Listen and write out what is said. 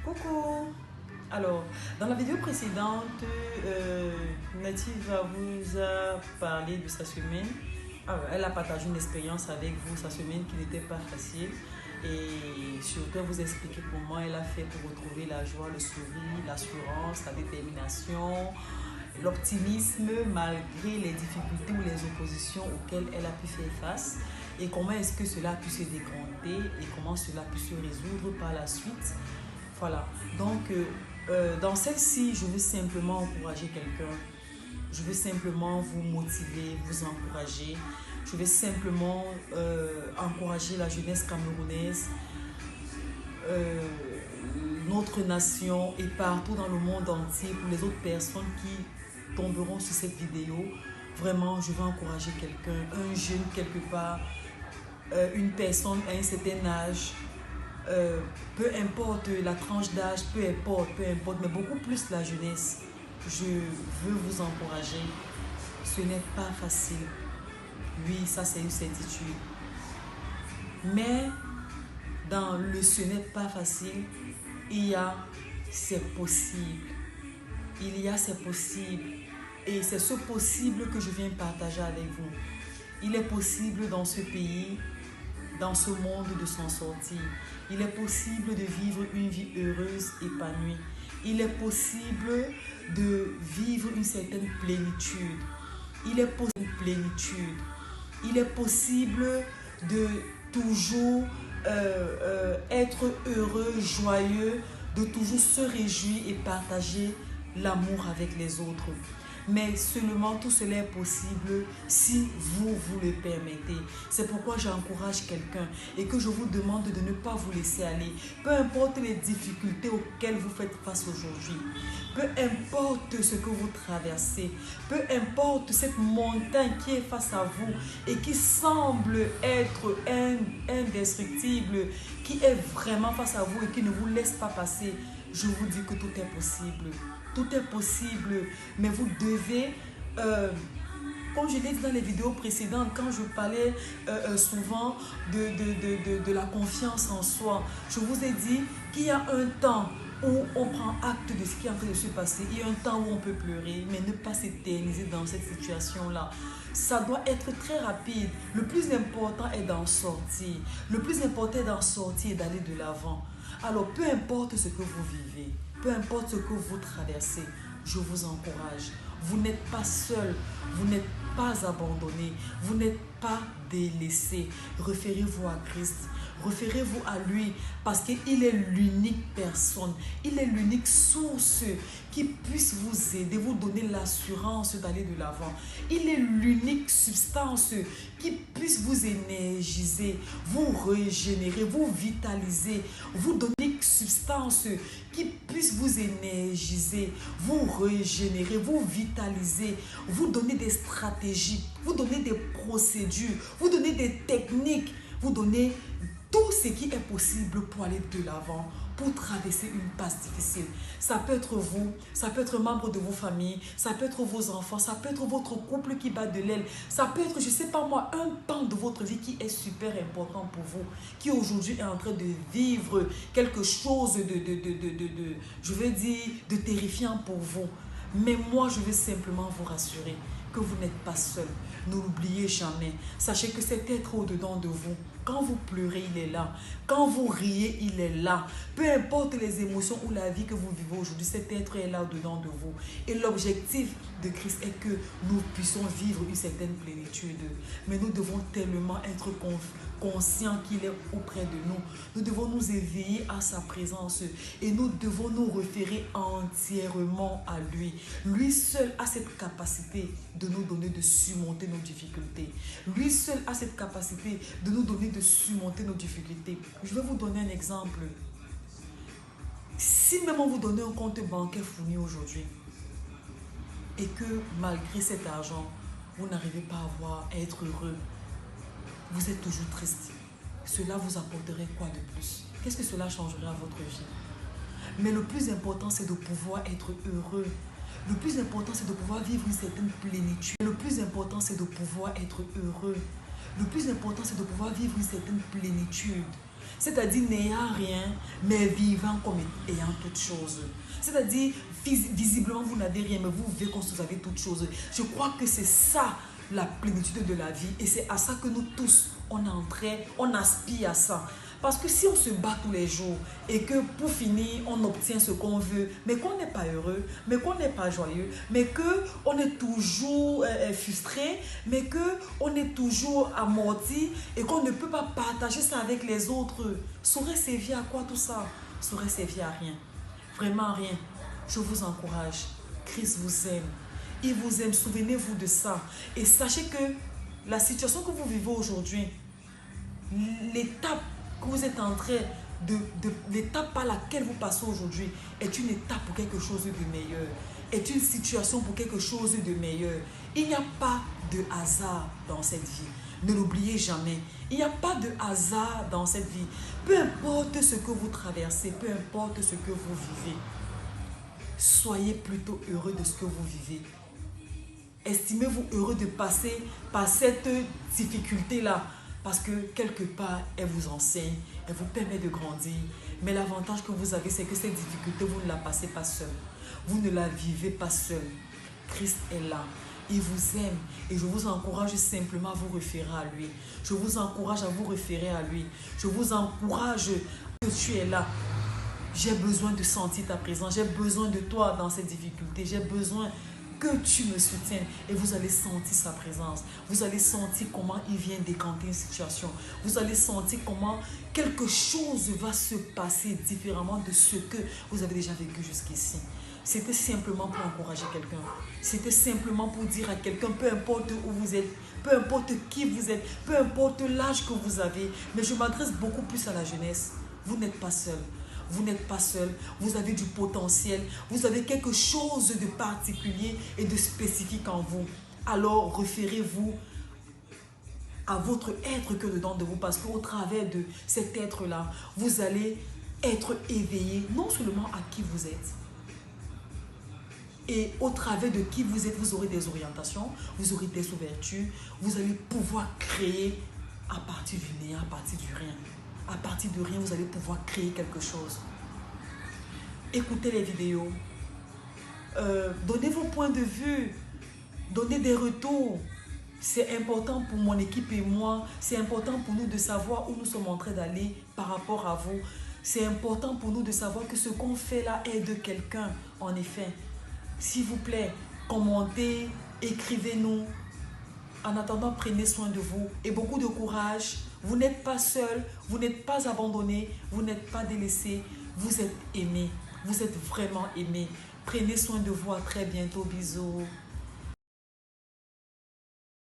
Coucou. Alors, dans la vidéo précédente, Native vous a parlé de sa semaine. Elle a partagé une expérience avec vous, sa semaine qui n'était pas facile. Et surtout, elle vous a expliqué comment elle a fait pour retrouver la joie, le sourire, l'assurance, la détermination, l'optimisme malgré les difficultés ou les oppositions auxquelles elle a pu faire face. Et comment est-ce que cela a pu se décanter et comment cela a pu se résoudre par la suite. Voilà. Donc, dans celle-ci, je veux simplement encourager quelqu'un. Je veux simplement vous motiver, vous encourager. Je veux simplement encourager la jeunesse camerounaise, notre nation et partout dans le monde entier, pour les autres personnes qui tomberont sur cette vidéo. Vraiment, je veux encourager quelqu'un, un jeune quelque part, une personne à un certain âge, peu importe la tranche d'âge, peu importe, mais beaucoup plus la jeunesse. Je veux vous encourager. Ce n'est pas facile. Oui, ça c'est une certitude. Mais dans le ce n'est pas facile, il y a c'est possible. Il y a c'est possible. Et c'est ce possible que je viens partager avec vous. Il est possible dans ce pays, dans ce monde, de s'en sortir. Il est possible de vivre une vie heureuse, épanouie. Il est possible de vivre une certaine plénitude. Il est possible une plénitude. Il est possible de toujours être heureux, joyeux, de toujours se réjouir et partager l'amour avec les autres. Mais seulement tout cela est possible si vous le permettez. C'est pourquoi j'encourage quelqu'un et que je vous demande de ne pas vous laisser aller. Peu importe les difficultés auxquelles vous faites face aujourd'hui, peu importe ce que vous traversez, peu importe cette montagne qui est face à vous et qui semble être indestructible, qui est vraiment face à vous et qui ne vous laisse pas passer, je vous dis que tout est possible. Tout est possible, mais vous devez, comme je l'ai dit dans les vidéos précédentes, quand je parlais souvent de la confiance en soi, je vous ai dit qu'il y a un temps où on prend acte de ce qui est en train de se passer. Il y a un temps où on peut pleurer, mais ne pas s'éterniser dans cette situation-là. Ça doit être très rapide. Le plus important est d'en sortir. Le plus important est d'en sortir et d'aller de l'avant. Alors, peu importe ce que vous vivez, peu importe ce que vous traversez, je vous encourage. Vous n'êtes pas seul, vous n'êtes pas abandonné, vous n'êtes pas délaissé. Référez-vous à Christ. Référez-vous à lui parce qu'il est l'unique personne, il est l'unique source qui puisse vous aider, vous donner l'assurance d'aller de l'avant. Il est l'unique substance qui puisse vous énergiser, vous régénérer, vous vitaliser, vous donner substance qui puisse vous énergiser, vous régénérer, vous vitaliser, vous donner des stratégies, vous donner des procédures, vous donner des techniques, vous donner tout ce qui est possible pour aller de l'avant, pour traverser une passe difficile. Ça peut être vous, ça peut être un membre de vos familles, ça peut être vos enfants, ça peut être votre couple qui bat de l'aile, ça peut être, je ne sais pas moi, un temps de votre vie qui est super important pour vous, qui aujourd'hui est en train de vivre quelque chose je veux dire, de terrifiant pour vous. Mais moi, je veux simplement vous rassurer que vous n'êtes pas seul. Ne l'oubliez jamais. Sachez que cet être au-dedans de vous, quand vous pleurez, il est là. Quand vous riez, il est là. Peu importe les émotions ou la vie que vous vivez aujourd'hui, cet être est là au-dedans de vous. Et l'objectif de Christ est que nous puissions vivre une certaine plénitude. Mais nous devons tellement être conscients qu'il est auprès de nous. Nous devons nous éveiller à sa présence et nous devons nous référer entièrement à lui. Lui seul a cette capacité de nous donner de surmonter nos difficultés. Lui seul a cette capacité de nous donner de surmonter nos difficultés. Je vais vous donner un exemple. Si même on vous donnait un compte bancaire fourni aujourd'hui et que malgré cet argent, vous n'arrivez pas à être heureux, vous êtes toujours triste, cela vous apporterait quoi de plus? Qu'est-ce que cela changerait à votre vie? Mais le plus important, c'est de pouvoir être heureux. Le plus important, c'est de pouvoir vivre une certaine plénitude. Le plus important, c'est de pouvoir être heureux. Le plus important, c'est de pouvoir vivre une certaine plénitude. C'est-à-dire n'ayant rien, mais vivant comme ayant toutes choses. C'est-à-dire, visiblement, vous n'avez rien, mais vous vivez comme si vous avez toutes choses. Je crois que c'est ça, la plénitude de la vie. Et c'est à ça que nous tous, on aspire à ça. Parce que si on se bat tous les jours et que pour finir, on obtient ce qu'on veut, mais qu'on n'est pas heureux, mais qu'on n'est pas joyeux, mais qu'on est toujours frustré, mais qu'on est toujours amorti et qu'on ne peut pas partager ça avec les autres, ça aurait servi à quoi tout ça? Ça aurait servi à rien. Vraiment à rien. Je vous encourage. Christ vous aime. Il vous aime. Souvenez-vous de ça. Et sachez que la situation que vous vivez aujourd'hui, l'étape que vous êtes en train l'étape par laquelle vous passez aujourd'hui est une étape pour quelque chose de meilleur, est une situation pour quelque chose de meilleur. Il n'y a pas de hasard dans cette vie. Ne l'oubliez jamais. Il n'y a pas de hasard dans cette vie. Peu importe ce que vous traversez, peu importe ce que vous vivez, soyez plutôt heureux de ce que vous vivez. Estimez-vous heureux de passer par cette difficulté-là. Parce que quelque part, elle vous enseigne, elle vous permet de grandir. Mais l'avantage que vous avez, c'est que cette difficulté, vous ne la passez pas seul. Vous ne la vivez pas seul. Christ est là. Il vous aime. Et je vous encourage simplement à vous référer à lui. Je vous encourage à vous référer à lui. Je vous encourage que tu es là. J'ai besoin de sentir ta présence. J'ai besoin de toi dans cette difficulté. J'ai besoin que tu me soutiennes et vous allez sentir sa présence. Vous allez sentir comment il vient décanter une situation. Vous allez sentir comment quelque chose va se passer différemment de ce que vous avez déjà vécu jusqu'ici. C'était simplement pour encourager quelqu'un. C'était simplement pour dire à quelqu'un, peu importe où vous êtes, peu importe qui vous êtes, peu importe l'âge que vous avez, mais je m'adresse beaucoup plus à la jeunesse. Vous n'êtes pas seul. Vous n'êtes pas seul, vous avez du potentiel, vous avez quelque chose de particulier et de spécifique en vous. Alors, référez-vous à votre être que dedans de vous, parce qu'au travers de cet être-là, vous allez être éveillé, non seulement à qui vous êtes, et au travers de qui vous êtes, vous aurez des orientations, vous aurez des ouvertures, vous allez pouvoir créer à partir du néant, à partir du rien. À partir de rien, vous allez pouvoir créer quelque chose. Écoutez les vidéos. Donnez vos points de vue. Donnez des retours. C'est important pour mon équipe et moi. C'est important pour nous de savoir où nous sommes en train d'aller par rapport à vous. C'est important pour nous de savoir que ce qu'on fait là aide quelqu'un. En effet, s'il vous plaît, commentez, écrivez-nous. En attendant, prenez soin de vous et beaucoup de courage. Vous n'êtes pas seul, vous n'êtes pas abandonné, vous n'êtes pas délaissé. Vous êtes aimé, vous êtes vraiment aimé. Prenez soin de vous, à très bientôt, bisous.